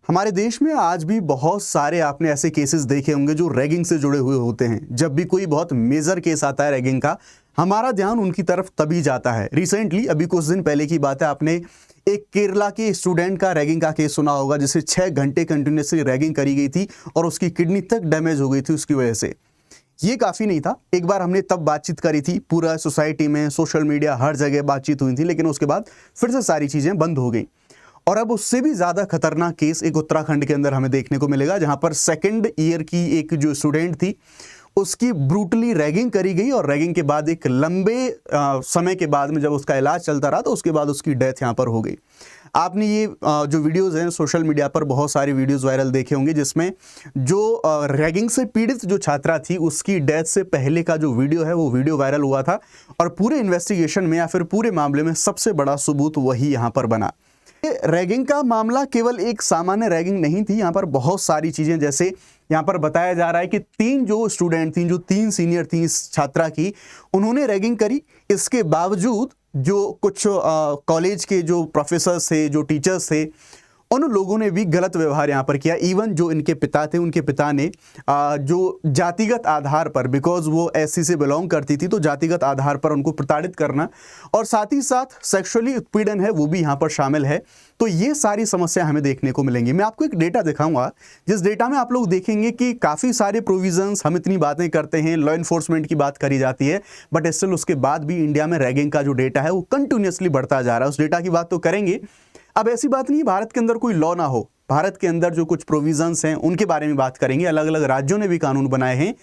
हमारे देश में आज भी बहुत सारे आपने ऐसे केसेस देखे होंगे जो रैगिंग से जुड़े हुए होते हैं। जब भी कोई बहुत मेजर केस आता है रैगिंग का, हमारा ध्यान उनकी तरफ तभी जाता है। रिसेंटली अभी कुछ दिन पहले की बात है, आपने एक केरला के स्टूडेंट का रैगिंग का केस सुना होगा, जिसे 6 घंटे कंटिन्यूसली रैगिंग करी गई थी और उसकी किडनी तक डैमेज हो गई थी उसकी वजह से। ये काफ़ी नहीं था, एक बार हमने तब बातचीत करी थी, पूरा सोसाइटी में, सोशल मीडिया, हर जगह बातचीत हुई थी, लेकिन उसके बाद फिर से सारी चीज़ें बंद हो गई। और अब उससे भी ज़्यादा खतरनाक केस एक उत्तराखंड के अंदर हमें देखने को मिलेगा, जहां पर सेकंड ईयर की एक जो स्टूडेंट थी उसकी ब्रूटली रैगिंग करी गई और रैगिंग के बाद एक लंबे समय के बाद में जब उसका इलाज चलता रहा तो उसके बाद उसकी डेथ यहां पर हो गई। आपने ये जो वीडियोस हैं सोशल मीडिया पर बहुत सारे वीडियोस वायरल देखे होंगे, जिसमें जो रैगिंग से पीड़ित जो छात्रा थी उसकी डेथ से पहले का जो वीडियो है वो वीडियो वायरल हुआ था। और पूरे इन्वेस्टिगेशन में या फिर पूरे मामले में सबसे बड़ा सबूत वही यहाँ पर बना। रैगिंग का मामला केवल एक सामान्य रैगिंग नहीं थी, यहाँ पर बहुत सारी चीजें, जैसे यहाँ पर बताया जा रहा है कि 3 जो स्टूडेंट थी, जो 3 सीनियर थी इस छात्रा की, उन्होंने रैगिंग करी। इसके बावजूद जो कुछ कॉलेज के जो प्रोफेसर्स थे, जो टीचर्स थे, उन लोगों ने भी गलत व्यवहार यहाँ पर किया। इवन जो इनके पिता थे, उनके पिता ने जो जातिगत आधार पर, बिकॉज वो एससी से बिलोंग करती थी, तो जातिगत आधार पर उनको प्रताड़ित करना और साथ ही साथ सेक्सुअली उत्पीड़न है वो भी यहाँ पर शामिल है। तो ये सारी समस्या हमें देखने को मिलेंगी। मैं आपको एक डेटा दिखाऊंगा, जिस डेटा में आप लोग देखेंगे कि काफ़ी सारे प्रोविजंस, हम इतनी बातें करते हैं, लॉ इन्फोर्समेंट की बात करी जाती है, बट स्टिल उसके बाद भी इंडिया में रैगिंग का जो डेटा है वो कंटिन्यूसली बढ़ता जा रहा है। उस डेटा की बात तो करेंगे। अब ऐसी बात नहीं भारत के अंदर कोई लॉ ना हो, भारत के अंदर जो कुछ प्रोविजंस हैं उनके बारे में बात करेंगे। अलग अलग राज्यों ने भी कानून बनाए हैं,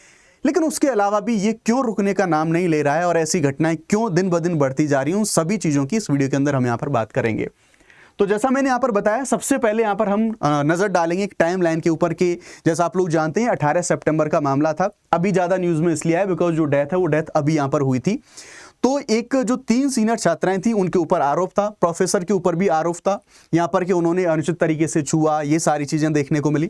लेकिन उसके अलावा भी ये क्यों रुकने का नाम नहीं ले रहा है और ऐसी घटनाएं क्यों दिन ब दिन बढ़ती जा रही हैं, उन सभी चीज़ों की इस वीडियो के अंदर हम यहाँ पर बात करेंगे। तो जैसा मैंने यहाँ पर बताया, सबसे पहले यहाँ पर हम नज़र डालेंगे एक टाइम लाइन के ऊपर कि जैसा आप लोग जानते हैं 18 सितंबर का मामला था। अभी ज़्यादा न्यूज़ में इसलिए आया बिकॉज जो डेथ है वो डेथ अभी यहाँ पर हुई थी। तो एक जो 3 सीनियर छात्राएं थी उनके ऊपर आरोप था, प्रोफेसर के ऊपर भी आरोप था यहाँ पर कि उन्होंने अनुचित तरीके से छुआ, ये सारी चीज़ें देखने को मिली।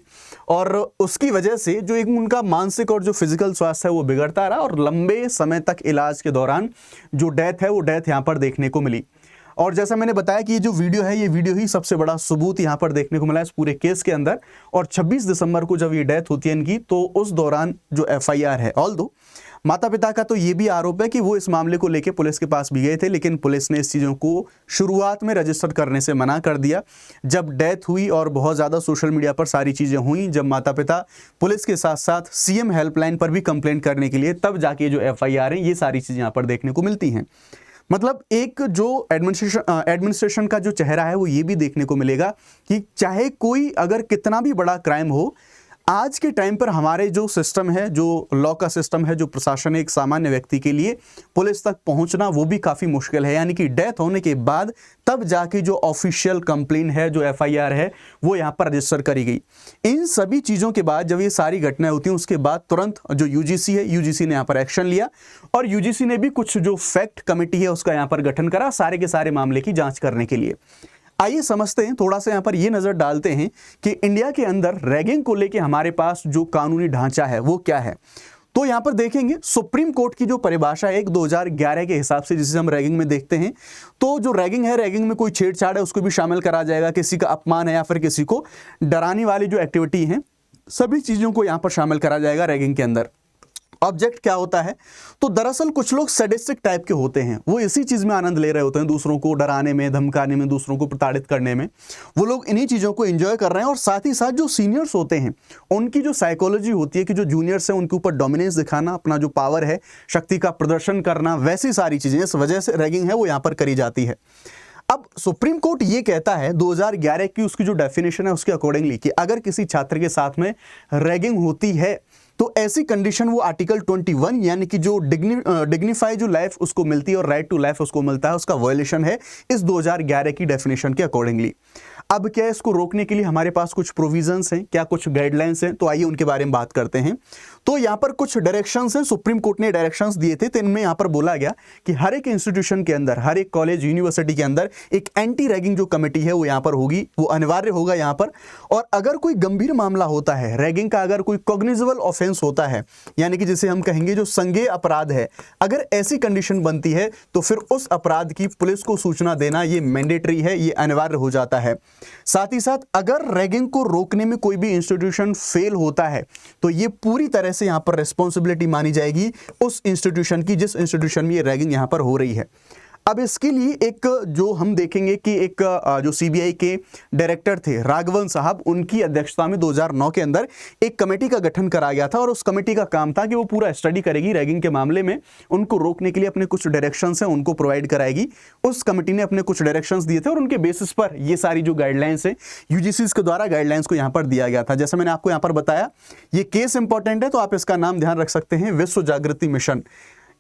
और उसकी वजह से जो एक उनका मानसिक और जो फिजिकल स्वास्थ्य है वो बिगड़ता रहा और लंबे समय तक इलाज के दौरान जो डेथ है वो डेथ यहाँ पर देखने को मिली। और जैसा मैंने बताया कि ये जो वीडियो है, ये वीडियो ही सबसे बड़ा सबूत यहाँ पर देखने को मिला इस पूरे केस के अंदर। और 26 दिसंबर को जब ये डेथ होती है इनकी, तो उस दौरान जो FIR है, ऑल्दो माता पिता का तो ये भी आरोप है कि वो इस मामले को लेकर पुलिस के पास भी गए थे, लेकिन पुलिस ने इस चीज़ों को शुरुआत में रजिस्टर करने से मना कर दिया। जब डेथ हुई और बहुत ज़्यादा सोशल मीडिया पर सारी चीज़ें हुई, जब माता पिता पुलिस के साथ साथ CM हेल्पलाइन पर भी कंप्लेंट करने के लिए, तब जाके जो FIR है, ये सारी चीज़ें यहाँ पर देखने को मिलती हैं। मतलब एक जो एडमिनिस्ट्रेशन का जो चेहरा है वो ये भी देखने को मिलेगा कि चाहे कोई अगर कितना भी बड़ा क्राइम हो, आज के टाइम पर हमारे जो सिस्टम है, जो लॉ का सिस्टम है, जो प्रशासन है, एक सामान्य व्यक्ति के लिए पुलिस तक पहुंचना वो भी काफ़ी मुश्किल है। यानी कि डेथ होने के बाद तब जाके जो ऑफिशियल कंप्लेन है, जो FIR है, वो यहाँ पर रजिस्टर करी गई। इन सभी चीज़ों के बाद जब ये सारी घटनाएं होती हैं, उसके बाद तुरंत जो UGC है, UGC ने यहाँ पर एक्शन लिया और UGC ने भी कुछ जो फैक्ट कमेटी है उसका यहाँ पर गठन करा सारे के सारे मामले की जाँच करने के लिए। आइए समझते हैं, थोड़ा सा यहाँ पर ये नज़र डालते हैं कि इंडिया के अंदर रैगिंग को लेके हमारे पास जो कानूनी ढांचा है वो क्या है। तो यहाँ पर देखेंगे सुप्रीम कोर्ट की जो परिभाषा है 2011 के हिसाब से, जिसे हम रैगिंग में देखते हैं, तो जो रैगिंग है, रैगिंग में कोई छेड़छाड़ है उसको भी शामिल करा जाएगा, किसी का अपमान है या फिर किसी को डराने वाली जो एक्टिविटी है, सभी चीज़ों को यहाँ पर शामिल करा जाएगा रैगिंग के अंदर। ऑब्जेक्ट क्या होता है? तो दरअसल कुछ लोग सैडिस्टिक टाइप के होते हैं, वो इसी चीज़ में आनंद ले रहे होते हैं, दूसरों को डराने में, धमकाने में, दूसरों को प्रताड़ित करने में। वो लोग इन्हीं चीज़ों को एंजॉय कर रहे हैं। और साथ ही साथ जो सीनियर्स होते हैं उनकी जो साइकोलॉजी होती है कि जो जूनियर्स हैं उनके ऊपर डोमिनेंस दिखाना, अपना जो पावर है, शक्ति का प्रदर्शन करना, वैसी सारी चीज़ें, इस वजह से रैगिंग है वो यहाँ पर करी जाती है। अब सुप्रीम कोर्ट ये कहता है 2011 की उसकी जो डेफिनेशन है उसके अकॉर्डिंगली कि अगर किसी छात्र के साथ में रैगिंग होती है तो ऐसी कंडीशन वो आर्टिकल 21 यानी कि जो डिग्निफाई जो लाइफ उसको मिलती है और राइट टू लाइफ उसको मिलता है, उसका वायलेशन है इस 2011 की डेफिनेशन के अकॉर्डिंगली। अब क्या इसको रोकने के लिए हमारे पास कुछ प्रोविजंस हैं, क्या कुछ गाइडलाइंस हैं, तो आइए उनके बारे में बात करते हैं। तो यहाँ पर कुछ डायरेक्शंस हैं, सुप्रीम कोर्ट ने डायरेक्शंस दिए थे, तो इनमें यहाँ पर बोला गया कि हर एक इंस्टीट्यूशन के अंदर, हर एक कॉलेज यूनिवर्सिटी के अंदर एक एंटी रैगिंग जो कमेटी है वो यहाँ पर होगी, वो अनिवार्य होगा यहाँ पर। और अगर कोई गंभीर मामला होता है रैगिंग का, अगर कोई कॉग्निजेबल ऑफेंस होता है, यानी कि जिसे हम कहेंगे जो संज्ञेय अपराध है, अगर ऐसी कंडीशन बनती है तो फिर उस अपराध की पुलिस को सूचना देना ये मैंडेटरी है, ये अनिवार्य हो जाता है। साथ ही साथ अगर रैगिंग को रोकने में कोई भी इंस्टीट्यूशन फेल होता है तो ये पूरी तरह से यहां पर रिस्पॉन्सिबिलिटी मानी जाएगी उस इंस्टीट्यूशन की जिस इंस्टीट्यूशन में ये रैगिंग यहां पर हो रही है। अब इसके लिए एक जो हम देखेंगे कि एक जो सीबीआई के डायरेक्टर थे राघवन साहब, उनकी अध्यक्षता में 2009 के अंदर एक कमेटी का गठन करा गया था और उस कमेटी का काम था कि वो पूरा स्टडी करेगी रैगिंग के मामले में, उनको रोकने के लिए अपने कुछ डायरेक्शंस हैं उनको प्रोवाइड कराएगी। उस कमेटी ने अपने कुछ डायरेक्शंस दिए थे और उनके बेसिस पर ये सारी जो गाइडलाइंस है यूजीसी के द्वारा गाइडलाइंस को यहाँ पर दिया गया था। जैसे मैंने आपको यहाँ पर बताया, ये केस इंपॉर्टेंट है तो आप इसका नाम ध्यान रख सकते हैं, विश्व जागृति मिशन।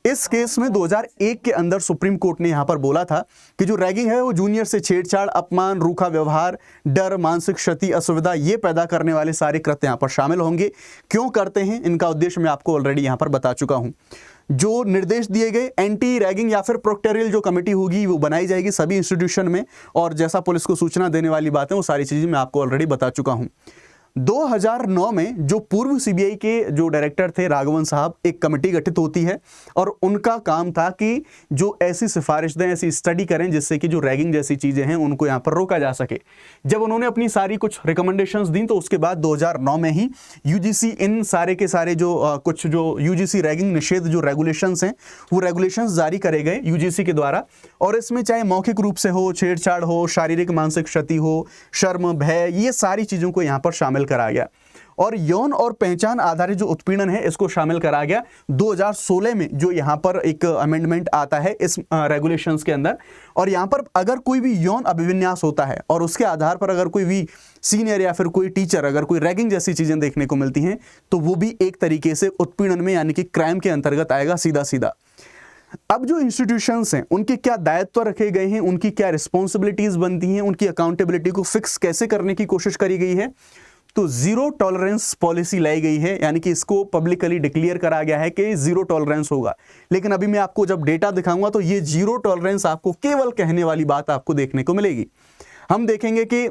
इस केस में 2001 के अंदर सुप्रीम कोर्ट ने यहां पर बोला था कि जो रैगिंग है वो जूनियर से छेड़छाड़, अपमान, रूखा व्यवहार, डर, मानसिक क्षति, असुविधा ये पैदा करने वाले सारे कृत्य यहां पर शामिल होंगे। क्यों करते हैं, इनका उद्देश्य मैं आपको ऑलरेडी यहां पर बता चुका हूं। जो निर्देश दिए गए, एंटी रैगिंग या फिर प्रोक्टोरियल जो कमेटी होगी वो बनाई जाएगी सभी इंस्टीट्यूशन में, और जैसा पुलिस को सूचना देने वाली बात है वो सारी चीजें मैं आपको ऑलरेडी बता चुका हूं। 2009 में जो पूर्व सीबीआई के जो डायरेक्टर थे राघवन साहब, एक कमेटी गठित होती है और उनका काम था कि जो ऐसी सिफारिश दें, ऐसी स्टडी करें जिससे कि जो रैगिंग जैसी चीजें हैं उनको यहां पर रोका जा सके। जब उन्होंने अपनी सारी कुछ रिकमेंडेशंस दी तो उसके बाद 2009 में ही यूजीसी इन सारे के सारे जो कुछ जो यूजीसी रैगिंग निषेध जो रेगुलेशंस हैं वो रेगुलेशंस जारी करे गए यूजीसी के द्वारा, और इसमें चाहे मौखिक रूप से हो, छेड़छाड़ हो, शारीरिक मानसिक क्षति हो, शर्म, भय, ये सारी चीजों को यहां पर शामिल करा गया। और यौन और पहचान आधारित जो उत्पीड़न है इसको शामिल करा गया 2016 में, जो यहां पर एक अमेंडमेंट आता है इस रेगुलेशंस के अंदर। और यहां पर अगर कोई भी यौन अभिविन्यास होता है और उसके आधार पर अगर कोई भी सीनियर या फिर कोई टीचर अगर कोई रैगिंग जैसी चीजें देखने को मिलती हैं तो वो भी एक तरीके से उत्पीड़न में यानी कि क्राइम के अंतर्गत आएगा सीधा सीधा। अब जो इंस्टीट्यूशंस हैं उनके क्या दायित्व रखे गए हैं, उनकी क्या रिस्पॉन्सिबिलिटीज बनती हैं, उनकी अकाउंटेबिलिटी को फिक्स कैसे करने की कोशिश करी गई है, तो जीरो टॉलरेंस पॉलिसी लाई गई है, यानी कि इसको पब्लिकली डिक्लेयर करा गया है कि जीरो टॉलरेंस होगा। लेकिन अभी मैं आपको जब डेटा दिखाऊंगा तो ये जीरो टॉलरेंस आपको केवल कहने वाली बात आपको देखने को मिलेगी। हम देखेंगे कि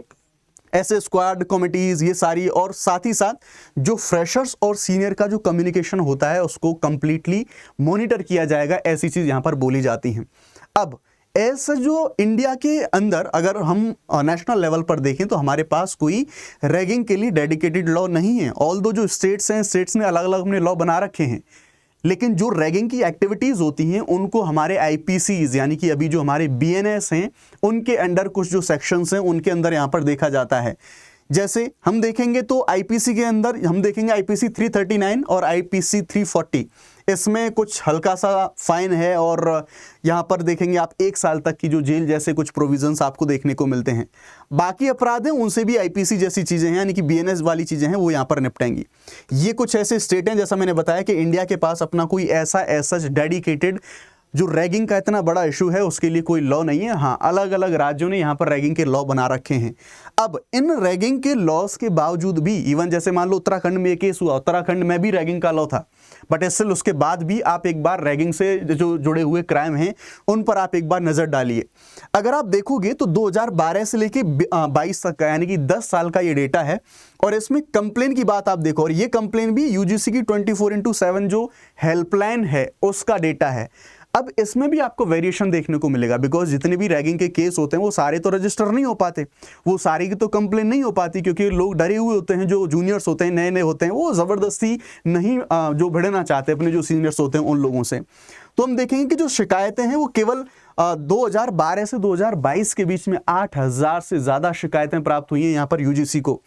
ऐसे स्क्वाड कमिटीज ये सारी, और साथ ही साथ जो फ्रेशर्स और सीनियर का जो कम्युनिकेशन होता है उसको कंप्लीटली मॉनिटर किया जाएगा, ऐसी चीज यहां पर बोली जाती है। अब ऐसा जो इंडिया के अंदर अगर हम नेशनल लेवल पर देखें तो हमारे पास कोई रैगिंग के लिए डेडिकेटेड लॉ नहीं है। ऑल्दो जो स्टेट्स हैं, स्टेट्स ने अलग अलग अपने लॉ बना रखे हैं, लेकिन जो रैगिंग की एक्टिविटीज होती हैं उनको हमारे आईपीसीज यानी कि अभी जो हमारे बीएनएस हैं उनके अंडर कुछ जो सेक्शंस हैं उनके अंदर यहां पर देखा जाता है। जैसे हम देखेंगे तो आईपीसी के अंदर हम देखेंगे आईपीसी 339 और आईपीसी 340, इसमें कुछ हल्का सा फाइन है और यहां पर देखेंगे आप 1 साल तक की जो जेल जैसे कुछ प्रोविजंस आपको देखने को मिलते हैं। बाकी अपराध हैं उनसे भी आईपीसी जैसी चीजें हैं यानी कि बीएनएस वाली चीजें हैं वो यहां पर निपटेंगी। ये कुछ ऐसे स्टेट हैं, जैसा मैंने बताया कि इंडिया के पास अपना कोई ऐसा डेडिकेटेड जो रैगिंग का इतना बड़ा इशू है उसके लिए कोई लॉ नहीं है। हाँ, अलग अलग राज्यों ने यहाँ पर रैगिंग के लॉ बना रखे हैं। अब इन रैगिंग के लॉस के बावजूद भी, इवन जैसे मान लो उत्तराखंड में केस हुआ, उत्तराखंड में भी रैगिंग का लॉ था, बट स्टिल उसके बाद भी आप एक बार रैगिंग से जो जुड़े हुए क्राइम हैं उन पर आप एक बार नजर डालिए। अगर आप देखोगे तो 2012 से लेके 22 तक का यानी कि 10 साल का ये डेटा है, और इसमें कंप्लेन की बात आप देखो, और ये कंप्लेन भी यूजीसी की 24/7 जो हेल्पलाइन है उसका डेटा है। अब इसमें भी आपको वेरिएशन देखने को मिलेगा, बिकॉज जितने भी रैगिंग के केस होते हैं वो सारे तो रजिस्टर नहीं हो पाते, वो सारी की तो कंप्लेन नहीं हो पाती, क्योंकि लोग डरे हुए होते हैं, जो जूनियर्स होते हैं, नए नए होते हैं, वो ज़बरदस्ती नहीं जो भिड़ना चाहते अपने जो सीनियर्स होते हैं उन लोगों से। तो हम देखेंगे कि जो शिकायतें हैं वो केवल 2012 से 2022 के बीच में 8000 से ज़्यादा शिकायतें प्राप्त हुई हैं यहाँ पर यूजीसी को।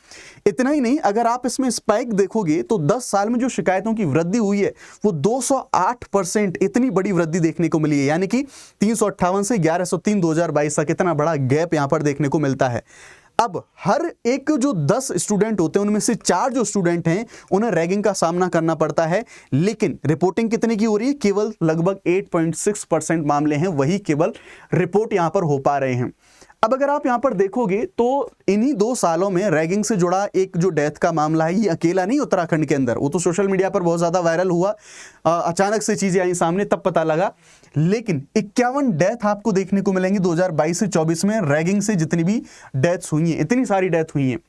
इतना ही नहीं, अगर आप इसमें स्पाइक देखोगे तो 10 साल में जो शिकायतों की वृद्धि हुई है वो 208%, इतनी बड़ी वृद्धि देखने को मिली है, यानी कि 358 से 1103 2022 तक इतना बड़ा गैप यहाँ पर देखने को मिलता है। अब हर एक जो 10 स्टूडेंट होते हैं उनमें से 4 जो स्टूडेंट हैं उन्हें रैगिंग का सामना करना पड़ता है, लेकिन रिपोर्टिंग कितने की हो रही है, केवल लगभग 8.6% मामले हैं वही केवल रिपोर्ट यहां पर हो पा रहे हैं। अब अगर आप यहां पर देखोगे तो इन्हीं 2 सालों में रैगिंग से जुड़ा एक जो डेथ का मामला है, ये अकेला नहीं उत्तराखंड के अंदर, वो तो सोशल मीडिया पर बहुत ज्यादा वायरल हुआ, अचानक से चीजें आई सामने तब पता लगा, लेकिन 51 डेथ आपको देखने को मिलेंगी 2022 से 24 में रैगिंग से जितनी भी डेथ्स हुई हैं, इतनी सारी डेथ हुई हैं।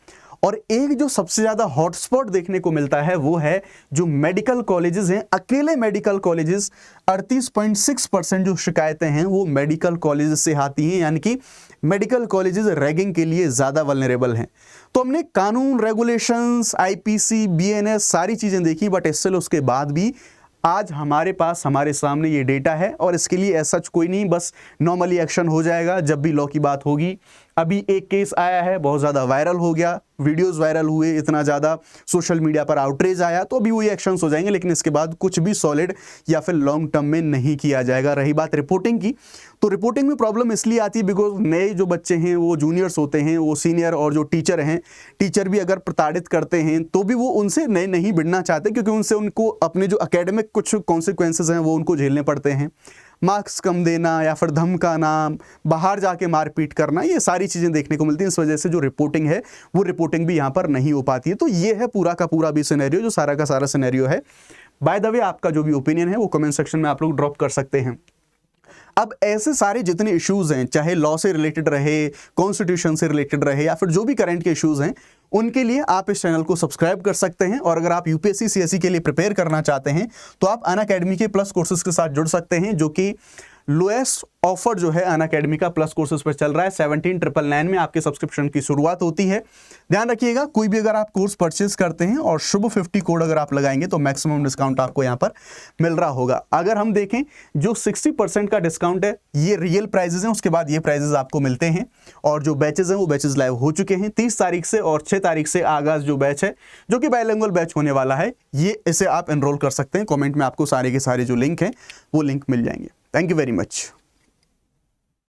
और एक जो सबसे ज़्यादा हॉटस्पॉट देखने को मिलता है वो है जो मेडिकल कॉलेजेस हैं, अकेले मेडिकल कॉलेजेस 38.6% जो शिकायतें हैं वो मेडिकल कॉलेजेस से आती हैं, यानी कि मेडिकल कॉलेजेस रैगिंग के लिए ज़्यादा वल्नरेबल हैं। तो हमने कानून, रेगुलेशंस, आईपीसी, बीएनएस सारी चीज़ें देखी, बट स्टिल उसके बाद भी आज हमारे पास, हमारे सामने ये डेटा है और इसके लिए ऐसा कोई नहीं, बस नॉर्मली एक्शन हो जाएगा जब भी लॉ की बात होगी। अभी एक केस आया है, बहुत ज़्यादा वायरल हो गया, वीडियोस वायरल हुए, इतना ज़्यादा सोशल मीडिया पर आउटरीच आया, तो अभी वही एक्शंस हो जाएंगे, लेकिन इसके बाद कुछ भी सॉलिड या फिर लॉन्ग टर्म में नहीं किया जाएगा। रही बात रिपोर्टिंग की, तो रिपोर्टिंग में प्रॉब्लम इसलिए आती है बिकॉज नए जो बच्चे हैं वो जूनियर्स होते हैं, वो सीनियर और जो टीचर हैं, टीचर भी अगर प्रताड़ित करते हैं तो भी वो उनसे नए नहीं भिड़ना चाहते, क्योंकि उनसे उनको अपने जो एकेडमिक कुछ कॉन्सिक्वेंसेस हैं वो उनको झेलने पड़ते हैं। मार्क्स कम देना या फिर धमकाना, बाहर जाके मारपीट करना, ये सारी चीज़ें देखने को मिलती हैं। इस वजह से जो रिपोर्टिंग है वो रिपोर्टिंग भी यहाँ पर नहीं हो पाती है। तो ये है पूरा का पूरा भी सिनेरियो, जो सारा का सारा सिनेरियो है। बाय द वे, आपका जो भी ओपिनियन है वो कमेंट सेक्शन में आप लोग ड्रॉप कर सकते हैं। अब ऐसे सारे जितने इश्यूज हैं, चाहे लॉ से रिलेटेड रहे, कॉन्स्टिट्यूशन से रिलेटेड रहे, या फिर जो भी करंट के इश्यूज हैं, उनके लिए आप इस चैनल को सब्सक्राइब कर सकते हैं। और अगर आप यूपीएससी सीएससी के लिए प्रिपेयर करना चाहते हैं तो आप अनअकैडमी के प्लस कोर्सेज के साथ जुड़ सकते हैं, जो कि लोएस्ट ऑफर जो है अनअकैडमी का प्लस कोर्सेज पर चल रहा है। 17,999 में आपके सब्सक्रिप्शन की शुरुआत होती है। ध्यान रखिएगा, कोई भी अगर आप कोर्स परचेज करते हैं और शुभ 50 कोड अगर आप लगाएंगे तो मैक्सिमम डिस्काउंट आपको यहाँ पर मिल रहा होगा। अगर हम देखें, जो 60% का डिस्काउंट है ये रियल प्राइजेस हैं, उसके बाद ये प्राइजेस आपको मिलते हैं। और जो बैचेज हैं वो बैचेज लाइव हो चुके हैं। 30 तारीख से और 6 तारीख से आगाज जो बैच है, जो कि बाइलिंगुअल बैच होने वाला है, ये इसे आप एनरोल कर सकते हैं। कॉमेंट में आपको सारे के सारे जो लिंक हैं वो लिंक मिल जाएंगे। Thank you very much.